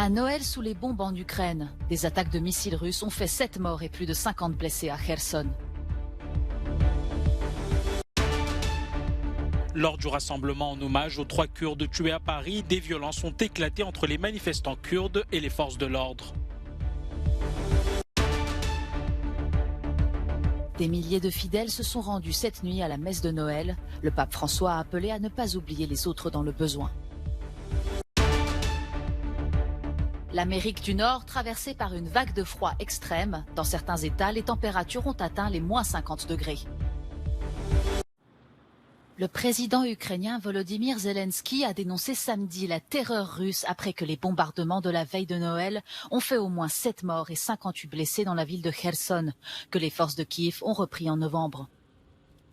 À Noël sous les bombes en Ukraine, des attaques de missiles russes ont fait 7 morts et plus de 50 blessés à Kherson. Lors du rassemblement en hommage aux 3 Kurdes tués à Paris, des violences ont éclaté entre les manifestants kurdes et les forces de l'ordre. Des milliers de fidèles se sont rendus cette nuit à la messe de Noël. Le pape François a appelé à ne pas oublier les autres dans le besoin. L'Amérique du Nord, traversée par une vague de froid extrême. Dans certains États, les températures ont atteint les moins 50 degrés. Le président ukrainien Volodymyr Zelensky a dénoncé samedi la terreur russe après que les bombardements de la veille de Noël ont fait au moins 7 morts et 58 blessés dans la ville de Kherson, que les forces de Kiev ont repris en novembre.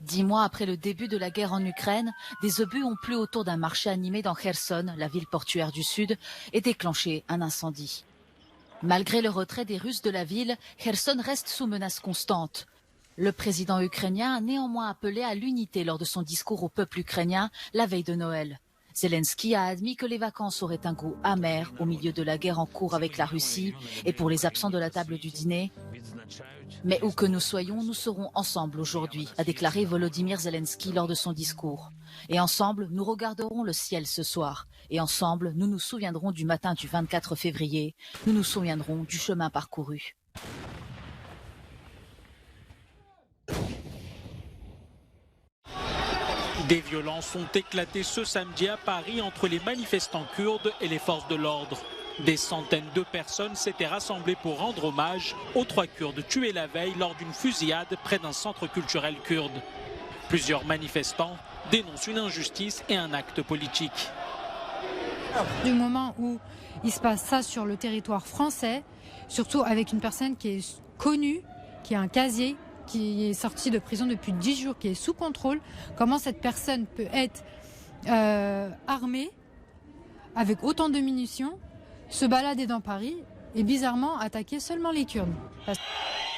10 mois après le début de la guerre en Ukraine, des obus ont plu autour d'un marché animé dans Kherson, la ville portuaire du sud, et déclenché un incendie. Malgré le retrait des Russes de la ville, Kherson reste sous menace constante. Le président ukrainien a néanmoins appelé à l'unité lors de son discours au peuple ukrainien la veille de Noël. Zelensky a admis que les vacances auraient un goût amer au milieu de la guerre en cours avec la Russie et pour les absents de la table du dîner. Mais où que nous soyons, nous serons ensemble aujourd'hui, a déclaré Volodymyr Zelensky lors de son discours. Et ensemble, nous regarderons le ciel ce soir. Et ensemble, nous nous souviendrons du matin du 24 février. Nous nous souviendrons du chemin parcouru. Des violences ont éclaté ce samedi à Paris entre les manifestants kurdes et les forces de l'ordre. Des centaines de personnes s'étaient rassemblées pour rendre hommage aux 3 Kurdes tués la veille lors d'une fusillade près d'un centre culturel kurde. Plusieurs manifestants dénoncent une injustice et un acte politique. Du moment où il se passe ça sur le territoire français, surtout avec une personne qui est connue, qui a un casier, qui est sortie de prison depuis 10 jours, qui est sous contrôle, comment cette personne peut être armée avec autant de munitions, se balader dans Paris et bizarrement attaquer seulement les Kurdes.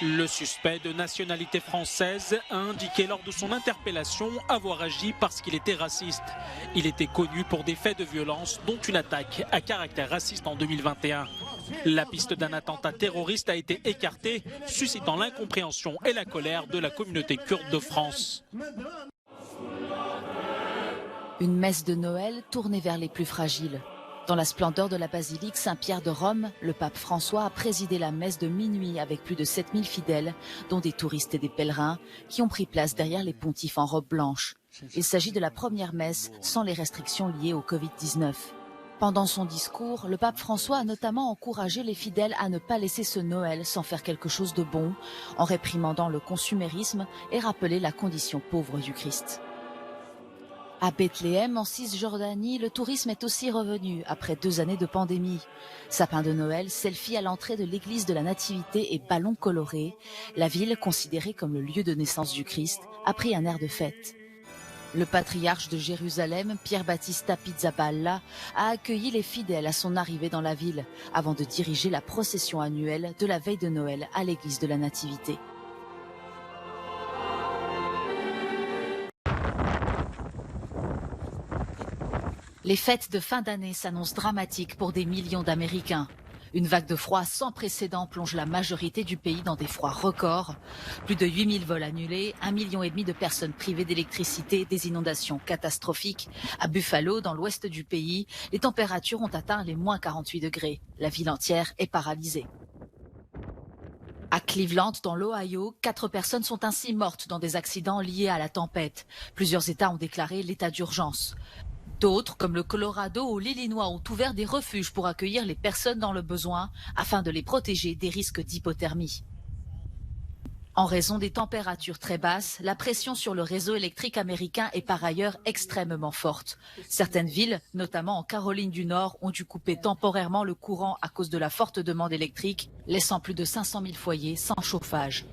Le suspect de nationalité française a indiqué lors de son interpellation avoir agi parce qu'il était raciste. Il était connu pour des faits de violence, dont une attaque à caractère raciste en 2021. La piste d'un attentat terroriste a été écartée, suscitant l'incompréhension et la colère de la communauté kurde de France. Une messe de Noël tournée vers les plus fragiles. Dans la splendeur de la basilique Saint-Pierre de Rome, le pape François a présidé la messe de minuit avec plus de 7000 fidèles, dont des touristes et des pèlerins, qui ont pris place derrière les pontifes en robe blanche. Il s'agit de la première messe sans les restrictions liées au Covid-19. Pendant son discours, le pape François a notamment encouragé les fidèles à ne pas laisser ce Noël sans faire quelque chose de bon, en réprimandant le consumérisme et rappeler la condition pauvre du Christ. À Bethléem, en Cisjordanie, le tourisme est aussi revenu après 2 années de pandémie. Sapin de Noël, selfie à l'entrée de l'église de la Nativité et ballons colorés, la ville, considérée comme le lieu de naissance du Christ, a pris un air de fête. Le patriarche de Jérusalem, Pierre Battista Pizzaballa, a accueilli les fidèles à son arrivée dans la ville, avant de diriger la procession annuelle de la veille de Noël à l'église de la Nativité. Les fêtes de fin d'année s'annoncent dramatiques pour des millions d'Américains. Une vague de froid sans précédent plonge la majorité du pays dans des froids records. Plus de 8000 vols annulés, 1,5 million de personnes privées d'électricité, des inondations catastrophiques. À Buffalo, dans l'ouest du pays, les températures ont atteint les moins 48 degrés. La ville entière est paralysée. À Cleveland, dans l'Ohio, 4 personnes sont ainsi mortes dans des accidents liés à la tempête. Plusieurs États ont déclaré l'état d'urgence. D'autres, comme le Colorado ou l'Illinois, ont ouvert des refuges pour accueillir les personnes dans le besoin afin de les protéger des risques d'hypothermie. En raison des températures très basses, la pression sur le réseau électrique américain est par ailleurs extrêmement forte. Certaines villes, notamment en Caroline du Nord, ont dû couper temporairement le courant à cause de la forte demande électrique, laissant plus de 500 000 foyers sans chauffage.